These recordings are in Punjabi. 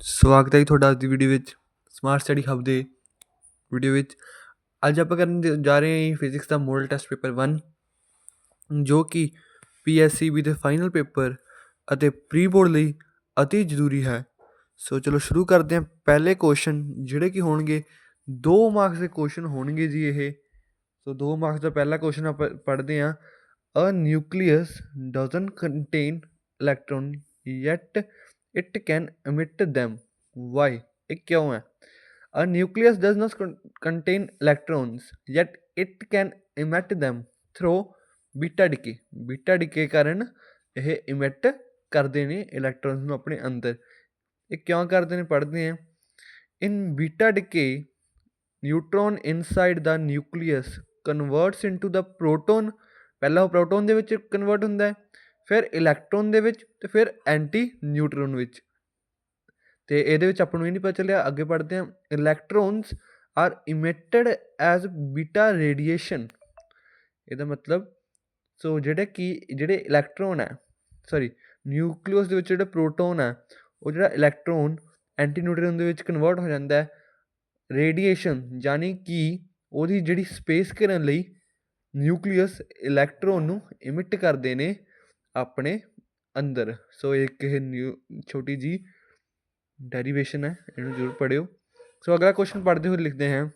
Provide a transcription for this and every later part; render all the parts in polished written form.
ਸਵਾਗਤ ਹੈ ਜੀ ਤੁਹਾਡਾ ਅੱਜ ਦੀ ਵੀਡੀਓ ਵਿੱਚ ਸਮਾਰਟ ਸਟੱਡੀ ਹੱਬ ਦੇ ਵੀਡੀਓ ਵਿੱਚ। ਅੱਜ ਆਪਾਂ ਕਰਨ ਜਾ ਰਹੇ ਹਾਂ ਫਿਜ਼ਿਕਸ ਦਾ ਮੋਡਲ ਟੈਸਟ ਪੇਪਰ 1, ਜੋ ਕਿ PSCB ਦੇ ਫਾਈਨਲ ਪੇਪਰ ਅਤੇ ਪ੍ਰੀ ਬੋਰਡ ਲਈ ਅਤੀ ਜ਼ਰੂਰੀ ਹੈ। ਸੋ ਚਲੋ ਸ਼ੁਰੂ ਕਰਦੇ ਹਾਂ। ਪਹਿਲੇ ਕੁਐਸਚਨ ਜਿਹੜੇ ਕਿ ਹੋਣਗੇ 2 ਮਾਰਕਸ ਦੇ ਕੁਐਸਚਨ ਹੋਣਗੇ ਜੀ ਇਹ। ਸੋ 2 ਮਾਰਕਸ ਦਾ ਪਹਿਲਾ ਕੁਐਸਚਨ ਆਪਾਂ ਪੜ੍ਹਦੇ ਹਾਂ। A nucleus doesn't contain electron yet it can emit them. Why? ਇਹ ਕਿਉਂ ਹੈ? A nucleus does not contain electrons, yet it can emit them through beta decay. Beta decay ਕਾਰਨ ਇਹ emit ਕਰਦੇ ਨੇ ਇਲੈਕਟ੍ਰੋਨਸ ਨੂੰ ਆਪਣੇ ਅੰਦਰ। ਇਹ ਕਿਉਂ ਕਰਦੇ ਨੇ ਪੜ੍ਹਦੇ ਹਾਂ। In beta decay, neutron inside the nucleus converts into the proton। ਪਹਿਲਾਂ ਉਹ ਪ੍ਰੋਟੋਨ ਦੇ ਵਿੱਚ ਕਨਵਰਟ ਹੁੰਦਾ ਹੈ, ਫਿਰ ਇਲੈਕਟ੍ਰੋਨ ਦੇ ਵਿੱਚ, ਅਤੇ ਫਿਰ ਐਂਟੀ ਨਿਊਟਰੋਨ ਵਿੱਚ। ਅਤੇ ਇਹਦੇ ਵਿੱਚ ਆਪਾਂ ਨੂੰ ਇਹ ਨਹੀਂ ਪਤਾ ਚੱਲਿਆ। ਅੱਗੇ ਪੜ੍ਹਦੇ ਹਾਂ। ਇਲੈਕਟ੍ਰੋਨਸ ਆਰ ਇਮਿਟਡ ਐਜ਼ ਬੀਟਾ ਰੇਡੀਏਸ਼ਨ। ਇਹਦਾ ਮਤਲਬ ਸੋ ਜਿਹੜੇ ਇਲੈਕਟ੍ਰੋਨ ਹੈ, ਨਿਊਕਲੀਅਸ ਦੇ ਵਿੱਚ ਜਿਹੜਾ ਪ੍ਰੋਟੋਨ ਹੈ, ਉਹ ਜਿਹੜਾ ਇਲੈਕਟ੍ਰੋਨ ਐਂਟੀ ਨਿਊਟਰੋਨ ਦੇ ਵਿੱਚ ਕਨਵਰਟ ਹੋ ਜਾਂਦਾ ਹੈ ਰੇਡੀਏਸ਼ਨ, ਯਾਨੀ ਕਿ ਉਹਦੀ ਜਿਹੜੀ ਸਪੇਸ ਕਰਨ ਲਈ ਨਿਊਕਲੀਅਸ ਇਲੈਕਟ੍ਰੋਨ ਨੂੰ ਇਮਿਟ ਕਰਦੇ ਨੇ ਆਪਣੇ ਅੰਦਰ। ਸੋ ਇੱਕ ਇਹ ਛੋਟੀ ਜਿਹੀ ਡੈਰੀਵੇਸ਼ਨ ਹੈ, ਇਹਨੂੰ ਜ਼ਰੂਰ ਪੜ੍ਹਿਓ। ਸੋ ਅਗਲਾ ਕੁਐਸਚਨ ਪੜ੍ਹਦੇ ਹੋਏ ਲਿਖਦੇ ਹਾਂ।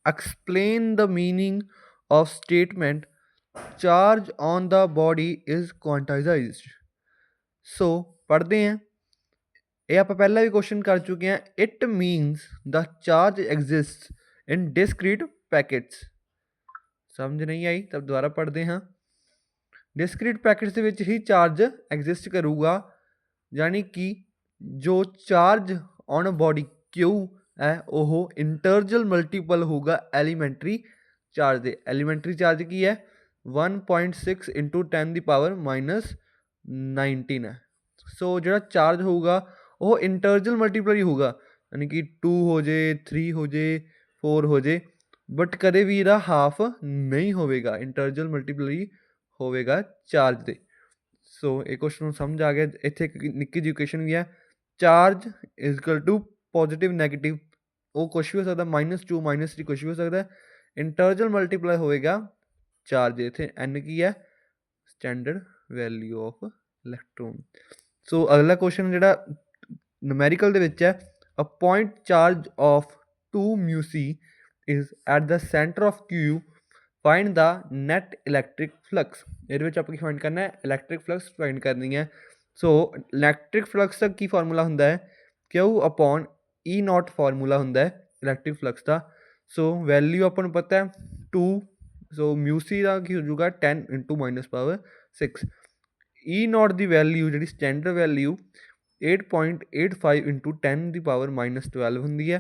Explain the meaning of statement charge on the body is quantized. So ਪੜ੍ਹਦੇ ਹਾਂ। ਇਹ ਆਪਾਂ ਪਹਿਲਾਂ ਵੀ ਕੁਐਸਚਨ ਕਰ ਚੁੱਕੇ ਹਾਂ। It means the charge exist in discrete packets. ਸਮਝ ਨਹੀਂ ਆਈ ਤਾਂ ਦੁਬਾਰਾ ਪੜ੍ਹਦੇ ਹਾਂ। ਡਿਸਕ੍ਰੀਟ ਪੈਕੇਟਸ ਦੇ ਵਿੱਚ ਹੀ ਚਾਰਜ ਐਗਜ਼ਿਸਟ ਕਰੂਗਾ, ਯਾਨੀ ਕਿ ਜੋ ਚਾਰਜ ਔਨ ਬੋਡੀ Q ਹੈ ਉਹ ਇੰਟਰਜਲ ਮਲਟੀਪਲ ਹੋਊਗਾ ਐਲੀਮੈਂਟਰੀ ਚਾਰਜ ਦੇ। ਐਲੀਮੈਂਟਰੀ ਚਾਰਜ ਕੀ ਹੈ? 1.6 × 10⁻⁻19 ਹੈ। ਸੋ ਜਿਹੜਾ ਚਾਰਜ ਹੋਊਗਾ ਉਹ ਇੰਟਰਜਲ ਮਲਟੀਪਲ ਹੀ ਹੋਊਗਾ, ਯਾਨੀ ਕਿ 2 ਹੋ ਜੇ, 3 ਹੋ ਜੇ, 4 ਹੋ ਜੇ, ਬਟ ਕਦੇ ਵੀ ਇਹਦਾ ਹਾਫ ਨਹੀਂ ਹੋਵੇਗਾ, ਇੰਟਰਜਲ ਮਲਟੀਪਲ ਹੀ ਹੋਵੇਗਾ ਚਾਰਜ ਦੇ। ਸੋ ਇਹ ਕੁਐਸਚਨ ਨੂੰ ਸਮਝ ਆ ਗਿਆ। ਇੱਥੇ ਇੱਕ ਨਿੱਕੀ ਜਿਹੀ ਇਕੁਏਸ਼ਨ ਵੀ ਹੈ। Charge is equal to positive negative, ਉਹ ਕੁਛ ਵੀ ਹੋ ਸਕਦਾ, -2 -3 ਕੁਛ ਵੀ ਹੋ ਸਕਦਾ। ਇੰਟਰਜਲ ਮਲਟੀਪਲਾਈ ਹੋਵੇਗਾ ਚਾਰਜ। ਇੱਥੇ N ਕੀ ਹੈ? Standard value of electron. So ਅਗਲਾ ਕੁਐਸਚਨ ਜਿਹੜਾ ਨੂਮੈਰੀਕਲ ਦੇ ਵਿੱਚ ਹੈ। A point charge of 2 μc is at the centre of Q, find the net electric flux. ਇਹਦੇ ਵਿੱਚ ਆਪਾਂ ਕੀ ਫਾਈਂਡ ਕਰਨਾ ਹੈ? ਇਲੈਕਟ੍ਰਿਕ ਫਲਕਸ ਫਾਈਂਡ ਕਰਨੀ ਹੈ। ਸੋ ਇਲੈਕਟ੍ਰਿਕ ਫਲਕਸ ਦਾ ਕੀ ਫਾਰਮੂਲਾ ਹੁੰਦਾ ਹੈ? Q/E0 ਫਾਰਮੂਲਾ ਹੁੰਦਾ ਹੈ ਇਲੈਕਟ੍ਰਿਕ ਫਲਕਸ ਦਾ। ਸੋ ਵੈਲਿਊ ਆਪਾਂ ਨੂੰ ਪਤਾ ਹੈ 2, ਸੋ μc ਦਾ ਕੀ ਹੋ ਜਾਊਗਾ 10 × -6। E0 ਦੀ ਵੈਲਿਊ ਜਿਹੜੀ ਸਟੈਂਡਰਡ ਵੈਲਿਊ 8.85 × 10⁻12 ਹੁੰਦੀ ਹੈ।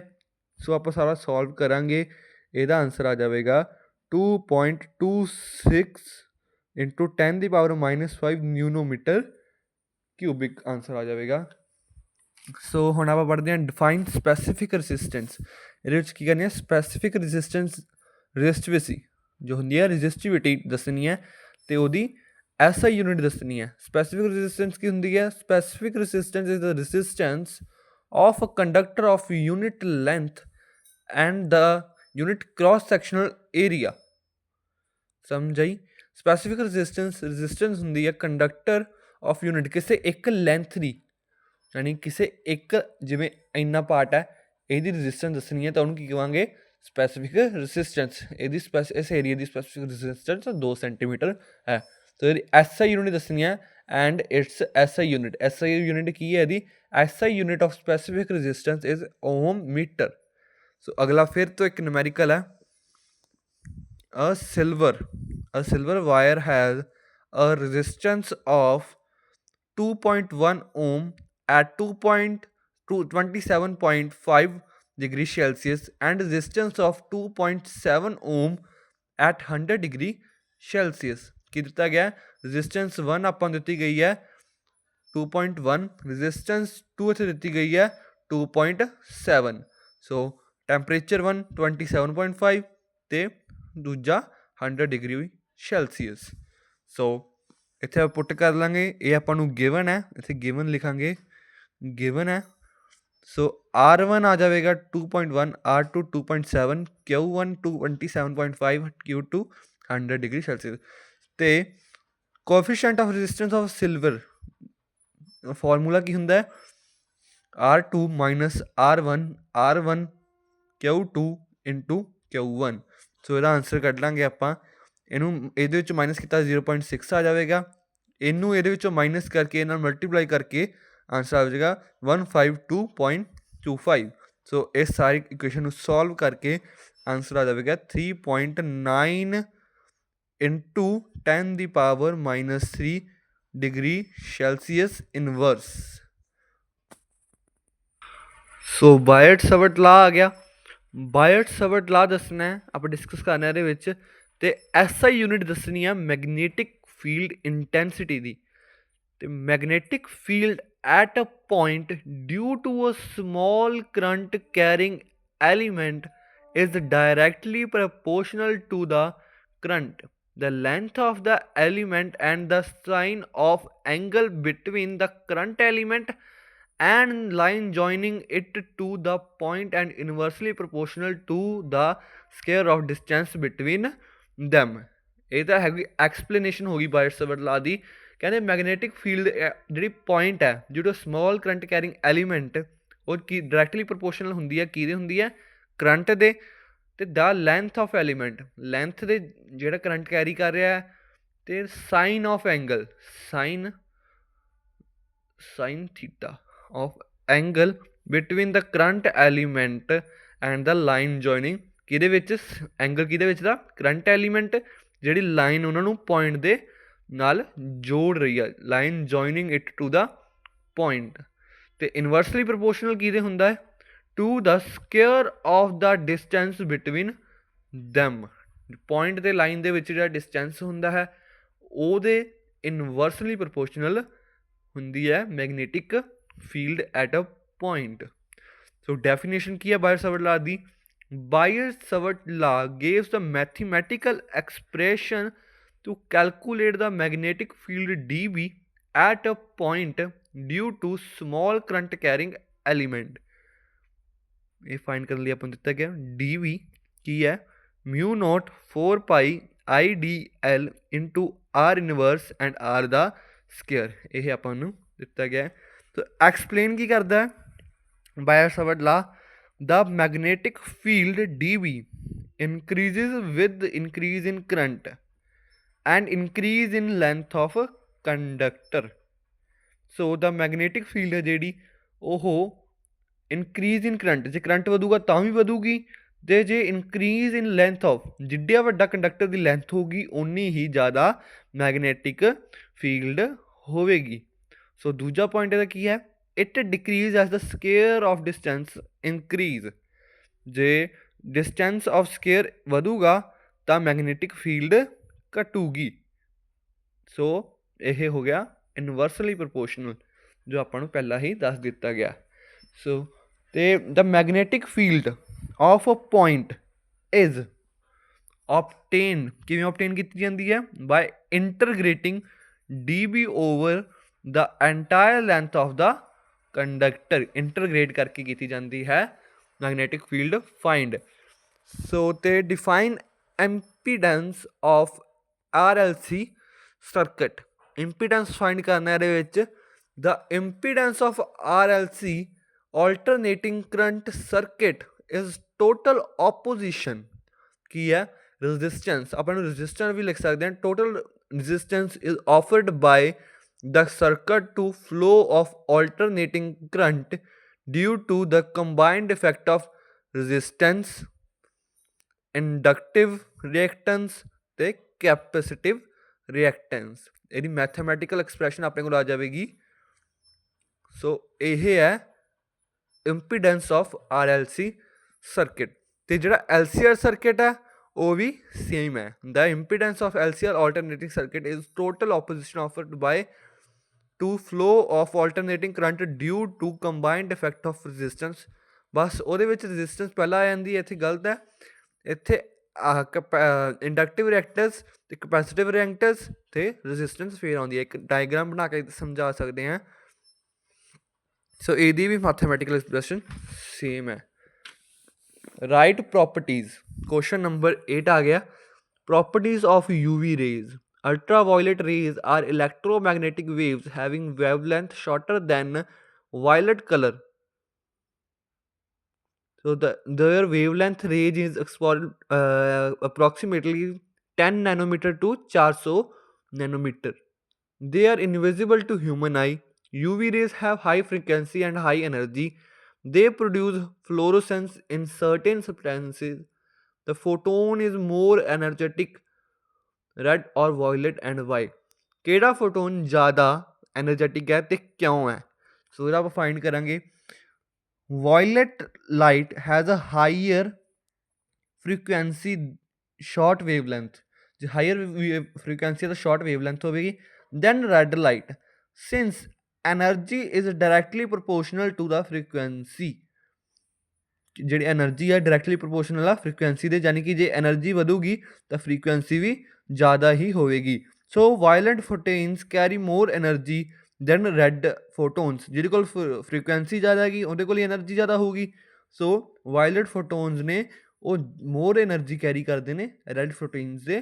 ਸੋ ਆਪਾਂ ਸਾਰਾ ਸੋਲਵ ਕਰਾਂਗੇ, ਇਹਦਾ ਆਨਸਰ ਆ ਜਾਵੇਗਾ 2.26 × 10⁻−5 ਨਿਊਨੋਮੀਟਰ ਕਿਊਬਿਕ ਆਨਸਰ ਆ ਜਾਵੇਗਾ। ਸੋ ਹੁਣ ਆਪਾਂ ਪੜ੍ਹਦੇ ਹਾਂ ਡਿਫਾਈਨ ਸਪੈਸੀਫਿਕ ਰੈਸਿਸਟੈਂਸ। ਇਹਦੇ ਵਿੱਚ ਕੀ ਕਰਨੀ ਹੈ? ਸਪੈਸੀਫਿਕ ਰੈਸਿਸਟਿਵਿਟੀ ਜੋ ਹੁੰਦੀ ਹੈ, ਰੈਸਿਸਟਿਵਿਟੀ ਦੱਸਣੀ ਹੈ, ਅਤੇ ਉਹਦੀ SI ਯੂਨਿਟ ਦੱਸਣੀ ਹੈ। ਸਪੈਸੀਫਿਕ ਰੈਸਿਸਟੈਂਸ ਕੀ ਹੁੰਦੀ ਹੈ? Specific resistance is the resistance of a conductor of unit length and the unit cross sectional area. ਸਮਝ ਆਈ? ਸਪੈਸੀਫਿਕ ਰੈਸਿਸਟੈਂਸ ਹੁੰਦੀ ਹੈ ਕੰਡਕਟਰ ਆਫ ਯੂਨਿਟ, ਕਿਸੇ ਇੱਕ ਲੈਂਥ ਦੀ, ਯਾਨੀ ਕਿਸੇ ਇੱਕ, ਜਿਵੇਂ ਇੰਨਾ ਪਾਰਟ ਹੈ, ਇਹਦੀ ਰੈਸਿਸਟੈਂਸ ਦੱਸਣੀ ਹੈ ਤਾਂ ਉਹਨੂੰ ਕੀ ਕਹਾਂਗੇ? Specific resistance. ਇਹਦੀ ਇਸ ਏਰੀਆ ਦੀ ਸਪੈਸੀਫਿਕ ਰੈਸਿਸਟੈਂਸ 2 ਸੈਂਟੀਮੀਟਰ ਹੈ। ਸੋ ਇਹਦੀ SI ਯੂਨਿਟ ਦੱਸਣੀ ਹੈ and its SI unit. SI unit ਕੀ ਹੈ ਇਹਦੀ? SI unit of specific resistance is ohm metre. So ਅਗਲਾ ਫਿਰ ਤੋਂ ਇੱਕ ਨੂਮੈਰੀਕਲ ਹੈ। A silver wire has a resistance of 2.1 ohm at 27.5 degree Celsius and resistance of 2.7 ohm at 100 degree Celsius। ਕੀ ਦਿੱਤਾ ਗਿਆ? ਰੈਸਿਸਟੈਂਸ 1 ਆਪਾਂ ਨੂੰ ਦਿੱਤੀ ਗਈ ਹੈ 2.1, ਰੈਸਿਸਟੈਂਸ 2 ਇੱਥੇ ਦਿੱਤੀ ਗਈ ਹੈ 2.7। ਸੋ ਟੈਂਪਰੇਚਰ 1 27.5 ਅਤੇ ਦੂਜਾ 100 ਡਿਗਰੀ ਸੈਲਸੀਅਸ। ਸੋ ਇੱਥੇ ਆਪਾਂ ਪੁੱਟ ਕਰ ਲਾਂਗੇ। ਇਹ ਆਪਾਂ ਨੂੰ ਗਿਵਨ ਹੈ, ਇੱਥੇ ਗਿਵਨ ਲਿਖਾਂਗੇ, ਗਿਵਨ ਹੈ। सो R1 आ जाएगा 2.1, R2 2.7, Q1 27.5, Q2 100 degree Celsius. तो coefficient of resistance of silver formula ਕੀ ਹੁੰਦਾ ਹੈ R2 minus R1 Q2 into Q1। ਸੋ ਇਹਦਾ ਆਨਸਰ ਕੱਢ ਲਾਂਗੇ ਆਪਾਂ। ਇਹਨੂੰ ਇਹਦੇ ਵਿੱਚੋਂ ਮਾਈਨਸ ਕੀਤਾ 0.6 ਆ ਜਾਵੇਗਾ, ਇਹਨੂੰ ਇਹਦੇ ਵਿੱਚੋਂ ਮਾਈਨਸ ਕਰਕੇ ਇਹਨਾਂ ਮਲਟੀਪਲਾਈ ਕਰਕੇ ਆਨਸਰ ਆ ਜਾਵੇਗਾ 152.25। ਸੋ ਇਸ ਸਾਰੀ ਇਕੁਏਸ਼ਨ ਨੂੰ ਸੋਲਵ ਕਰਕੇ ਆਨਸਰ ਆ ਜਾਵੇਗਾ 3.9 ਇੰਟੂ 10 ਦੀ ਪਾਵਰ -3 ਡਿਗਰੀ ਸੈਲਸੀਅਸ ਇਨਵਰਸ। ਸੋ ਬਾਇਟ ਸਵਰਟ ਲਾ ਆ ਗਿਆ। ਬਾਇਟ ਸਵਰਟ ਲਾ ਦੱਸਣਾ ਹੈ, ਆਪਾਂ ਡਿਸਕਸ ਕਰਨਾ ਇਹਦੇ ਵਿੱਚ। ਅਤੇ SI ਯੂਨਿਟ ਦੱਸਣੀ ਆ ਮੈਗਨੇਟਿਕ ਫੀਲਡ ਇੰਟੈਂਸਿਟੀ ਦੀ। ਅਤੇ magnetic field at a point due to a small current carrying element is directly proportional to the current, the length of the element and the sign of angle between the current element and line joining it to the point and inversely proportional to the square of distance between them। ਇਹ ਤਾਂ ਹੈਗੀ ਐਕਸਪਲੇਨੇਸ਼ਨ ਹੋ ਗਈ ਬਾਇਟ-ਸਵਰਟ ਲਾ ਦੀ। ਕਹਿੰਦੇ ਮੈਗਨੈਟਿਕ ਫੀਲਡ ਜਿਹੜੀ ਪੁਆਇੰਟ ਹੈ due to small current carrying element, ਉਹ ਕੀ ਡਾਇਰੈਕਟਲੀ ਪ੍ਰਪੋਰਸ਼ਨਲ ਹੁੰਦੀ ਹੈ, ਕਿਹਦੇ ਹੁੰਦੀ ਹੈ, ਕਰੰਟ ਦੇ। ਅਤੇ the length of element, length ਦੇ ਜਿਹੜਾ ਕਰੰਟ ਕੈਰੀ ਕਰ ਰਿਹਾ। ਅਤੇ sine of angle, sine theta of angle between the current element and the line joining, ਕਿਹਦੇ ਵਿੱਚ ਐਂਗਲ, ਕਿਹਦੇ ਵਿੱਚ ਦਾ, ਕਰੰਟ ਐਲੀਮੈਂਟ ਜਿਹੜੀ ਲਾਈਨ ਉਹਨਾਂ ਨੂੰ ਪੁਆਇੰਟ ਦੇ ਨਾਲ ਜੋੜ ਰਹੀ ਆ, line joining it to the point. ਅਤੇ ਇਨਵਰਸਲੀ ਪ੍ਰਪੋਰਸ਼ਨਲ ਕਿਹਦੇ ਹੁੰਦਾ ਹੈ, to the square of the distance between them. Point ਅਤੇ ਲਾਈਨ ਦੇ ਵਿੱਚ ਜਿਹੜਾ ਡਿਸਟੈਂਸ ਹੁੰਦਾ ਹੈ ਉਹਦੇ ਇਨਵਰਸਲੀ ਪ੍ਰਪੋਰਸ਼ਨਲ ਹੁੰਦੀ ਹੈ magnetic field at a point. So definition ਕੀ ਹੈ ਬਾਇਟ-ਸਵਰਟ ਲਾ ਦੀ। Biot Savart law gives the mathematical expression to calculate the magnetic field dB at a point due to small current carrying element। ਇਹ ਫਾਈਂਡ ਕਰਨ ਲਈ ਆਪਾਂ ਨੂੰ ਦਿੱਤਾ ਗਿਆ dB ਕੀ ਹੈ, mu naught 4 pi IDL into R inverse and R ਦਾ ਸਕੇਅਰ, ਇਹ ਆਪਾਂ ਨੂੰ ਦਿੱਤਾ ਗਿਆ। ਸੋ ਐਕਸਪਲੇਨ ਕੀ ਕਰਦਾ ਹੈ Biot Savart law, the magnetic field dB increases with increase in current and increase in length of conductor। So the magnetic field ਹੈ ਜਿਹੜੀ ਉਹ ਇਨਕਰੀਜ਼ ਇਨ ਕਰੰਟ, ਜੇ ਕਰੰਟ ਵਧੂਗਾ ਤਾਂ ਵੀ ਵਧੂਗੀ, ਅਤੇ ਜੇ ਇਨਕਰੀਜ਼ ਇਨ ਲੈਂਥ ਆਫ, ਜਿੱਡਾ ਵੱਡਾ ਕੰਡਕਟਰ ਦੀ ਲੈਂਥ ਹੋਊਗੀ ਓਨੀ ਹੀ ਜ਼ਿਆਦਾ ਮੈਗਨੇਟਿਕ ਫੀਲਡ ਹੋਵੇਗੀ। ਸੋ ਦੂਜਾ ਪੁਆਇੰਟ ਇਹਦਾ ਕੀ ਹੈ, it decrease as the square of distance increase, ਜੇ ਡਿਸਟੈਂਸ ਆਫ ਸਕੇਅਰ ਵਧੂਗਾ ਤਾਂ ਮੈਗਨੇਟਿਕ ਫੀਲਡ ਘਟੂਗੀ। ਸੋ ਇਹ ਹੋ ਗਿਆ ਇਨਵਰਸਲੀ ਪ੍ਰਪੋਰਸ਼ਨਲ, ਜੋ ਆਪਾਂ ਨੂੰ ਪਹਿਲਾਂ ਹੀ ਦੱਸ ਦਿੱਤਾ ਗਿਆ। ਸੋ ਅਤੇ the magnetic field of a point is obtain, ਕਿਵੇਂ ਓਬਟੇਨ ਕੀਤੀ ਜਾਂਦੀ ਹੈ, by integrating dB over the entire length of the conductor. Integrate ਕਰਕੇ ਕੀਤੀ ਜਾਂਦੀ ਹੈ ਮੈਗਨੈਟਿਕ ਫੀਲਡ ਫਾਈਂਡ। ਸੋ ਅਤੇ define impedance of RLC circuit, impedance find ਕਰਨਾ ਇਹਦੇ ਵਿੱਚ। The impedance of RLC alternating current circuit is total opposition, ਕੀ ਹੈ, ਰੈਜ਼ਿਸਟੈਂਸ, ਆਪਾਂ ਨੂੰ ਰੈਜ਼ਿਸਟੈਂਸ ਵੀ ਲਿਖ ਸਕਦੇ ਹਾਂ। Total resistance is offered by the circuit to flow of alternating current due to the combined effect of resistance, inductive reactance ਅਤੇ ਕੈਪੈਸਿਟਿਵ ਰਿਐਕਟੈਂਸ। ਇਹਦੀ ਮੈਥਮੈਟੀਕਲ ਐਕਸਪ੍ਰੈਸ਼ਨ ਆਪਣੇ ਕੋਲ ਆ ਜਾਵੇਗੀ। ਸੋ ਇਹ ਹੈ ਇੰਪੀਡੈਂਸ ਆਫ RLC ਸਰਕਿਟ। ਅਤੇ ਜਿਹੜਾ LCR ਸਰਕਿਟ ਹੈ ਉਹ ਵੀ ਸੇਮ ਹੈ। The impedance of LCR alternating circuit is total opposition offered by to flow of alternating current due to combined effect of resistance. ਬਸ ਉਹਦੇ ਵਿੱਚ ਰੈਜ਼ਿਸਟੈਂਸ ਪਹਿਲਾਂ ਆ ਜਾਂਦੀ ਹੈ, ਇੱਥੇ ਗਲਤ ਹੈ। ਇੱਥੇ ਇੰਡਕਟਿਵ ਰਿਐਕਟੈਂਸ ਅਤੇ ਕਪੈਸਿਟਿਵ ਰਿਐਕਟੈਂਸ ਅਤੇ ਰੈਜ਼ਿਸਟੈਂਸ ਫਿਰ ਆਉਂਦੀ ਹੈ। ਇੱਕ ਡਾਇਗਰਾਮ ਬਣਾ ਕੇ ਸਮਝਾ ਸਕਦੇ ਹਾਂ। ਸੋ ਇਹਦੀ ਵੀ ਮੈਥਮੈਟੀਕਲ ਐਕਸਪ੍ਰੈਸ਼ਨ ਸੇਮ ਹੈ। ਰਾਈਟ ਪ੍ਰੋਪਰਟੀਜ਼, ਕੁਐਸਚਨ ਨੰਬਰ 8 ਆ ਗਿਆ। Properties of UV rays. Ultraviolet rays are electromagnetic waves having wavelength shorter than violet color. So their wavelength range is approximately 10 nanometer to 400 nanometer. They are invisible to human eye. UV rays have high frequency and high energy. They produce fluorescence in certain substances. The photon is more energetic, red or violet and why. ਕਿਹੜਾ ਫੋਟੋਨ ਜ਼ਿਆਦਾ ਐਨਰਜੈਟਿਕ ਹੈ ਅਤੇ ਕਿਉਂ ਹੈ? ਸੋ ਇਹਦਾ ਆਪਾਂ ਫਾਈਂਡ ਕਰਾਂਗੇ। Violet light has a higher frequency short wavelength, ਜੇ ਹਾਈਅਰ ਫ੍ਰੀਕੁਐਂਸੀ ਦਾ ਸ਼ਾਰਟ ਵੇਵ ਲੈਂਥ ਹੋਵੇਗੀ than red light, since energy is directly proportional to the frequency. ਜਿਹੜੀ ਐਨਰਜੀ ਹੈ ਡਾਇਰੈਕਟਲੀ ਪ੍ਰਪੋਰਸ਼ਨਲ ਆ ਫ੍ਰੀਕੁਐਂਸੀ ਦੇ, ਯਾਨੀ ਕਿ ਜੇ ਐਨਰਜੀ ਵਧੂਗੀ ਤਾਂ ਫ੍ਰੀਕੁਐਂਸੀ ਵੀ ਜ਼ਿਆਦਾ ਹੀ ਹੋਵੇਗੀ। ਸੋ ਵਾਇਲਟ ਫੋਟੋਨਸ ਕੈਰੀ ਮੋਰ ਐਨਰਜੀ ਦੈਨ ਰੈੱਡ ਫੋਟੋਨਸ। ਜਿਹਦੇ ਕੋਲ ਫ੍ਰੀਕੁਐਂਸੀ ਜ਼ਿਆਦਾ ਹੈਗੀ ਉਹਦੇ ਕੋਲ ਐਨਰਜੀ ਜ਼ਿਆਦਾ ਹੋਊਗੀ। ਸੋ ਵਾਇਲਟ ਫੋਟੋਨਸ ਨੇ ਉਹ ਮੋਰ ਐਨਰਜੀ ਕੈਰੀ ਕਰਦੇ ਨੇ ਰੈੱਡ ਫੋਟੋਨਸ ਦੇ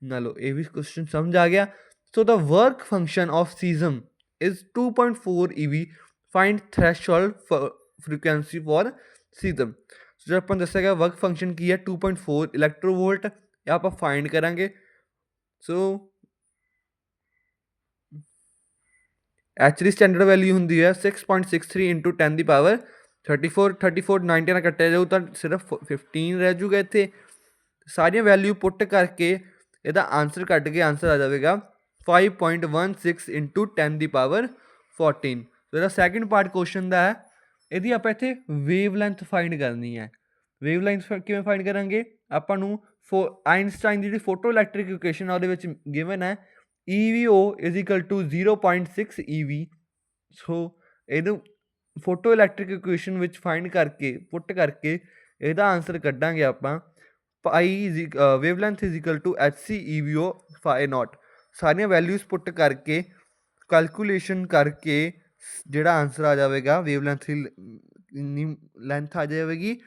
ਨਾਲੋਂ। ਇਹ ਵੀ ਕੁਐਸਚਨ ਸਮਝ ਆ ਗਿਆ। So the work function of caesium is 2.4 EV। Find threshold frequency for caesium. ਸੋ ਜੋ ਆਪਾਂ ਦੱਸਿਆ ਗਿਆ ਵਰਕ ਫੰਕਸ਼ਨ ਕੀ ਹੈ 2.4 ਇਲੈਕਟ੍ਰੋਵੋਲਟ, ਇਹ ਆਪਾਂ ਫਾਈਂਡ ਕਰਾਂਗੇ। ਸੋ ਐਚ ਦੀ ਸਟੈਂਡਰਡ ਵੈਲਿਊ ਹੁੰਦੀ ਹੈ 6.63 × 10 ਦੀ ਪਾਵਰ 34 90 ਨਾਲ ਕੱਟਿਆ ਜਾਊ ਤਾਂ ਸਿਰਫ 15 ਰਹਿ ਜੂਗਾ ਇੱਥੇ। ਸਾਰੀਆਂ ਵੈਲਿਊ ਪੁੱਟ ਕਰਕੇ ਇਹਦਾ ਆਨਸਰ ਕੱਢ ਕੇ ਆਨਸਰ ਆ ਜਾਵੇਗਾ 5.16 × 10 ਦੀ ਪਾਵਰ 14। ਸੋ ਇਹਦਾ ਸੈਕਿੰਡ ਪਾਰਟ ਕੁਐਸਚਨ ਦਾ ਹੈ, ਇਹਦੀ ਆਪਾਂ ਇੱਥੇ ਵੇਵ ਲੈਂਥ ਫਾਈਂਡ ਕਰਨੀ ਹੈ। ਵੇਵ ਲੈਂਥ ਕਿਵੇਂ ਫਾਈਂਡ ਕਰਾਂਗੇ? ਆਪਾਂ ਨੂੰ ਆਈਨਸਟਾਈਨ ਦੀ ਜਿਹੜੀ ਫੋਟੋ ਇਲੈਕਟ੍ਰਿਕ ਇਕੁਏਸ਼ਨ ਆ ਉਹਦੇ ਵਿੱਚ ਗਿਵਨ ਹੈ EVO = 0.6 EV। ਸੋ ਇਹਨੂੰ ਫੋਟੋ ਇਲੈਕਟ੍ਰਿਕ ਇਕੁਏਸ਼ਨ ਵਿੱਚ ਫਾਈਂਡ ਕਰਕੇ ਪੁੱਟ ਕਰਕੇ ਇਹਦਾ ਆਨਸਰ ਕੱਢਾਂਗੇ ਆਪਾਂ ਵੇਵ ਲੈਂਥ = HC EVO φ0। ਸਾਰੀਆਂ ਵੈਲਿਊਜ਼ ਪੁੱਟ ਕਰਕੇ ਕੈਲਕੂਲੇਸ਼ਨ ਕਰਕੇ ਜਿਹੜਾ ਆਨਸਰ ਆ ਜਾਵੇਗਾ ਵੇਵ ਲੈਂਥ ਦੀ ਲੈਂਥ ਆ ਜਾਵੇਗੀ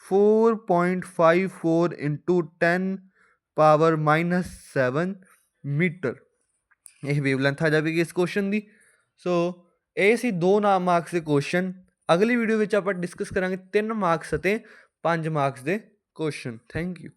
4.54 × 10 ਪਾਵਰ -7 ਮੀਟਰ। ਇਹ ਵੇਵ ਲੈਂਥ ਆ ਜਾਵੇਗੀ ਇਸ ਕੁਐਸਚਨ ਦੀ। ਸੋ ਇਹ ਸੀ 2 ਮਾਰਕਸ ਦੇ ਕੁਐਸਚਨ। ਅਗਲੀ ਵੀਡੀਓ ਵਿੱਚ ਆਪਾਂ ਡਿਸਕਸ ਕਰਾਂਗੇ 3 ਮਾਰਕਸ ਅਤੇ 5 ਮਾਰਕਸ ਦੇ ਕੁਐਸਚਨ। Thank you.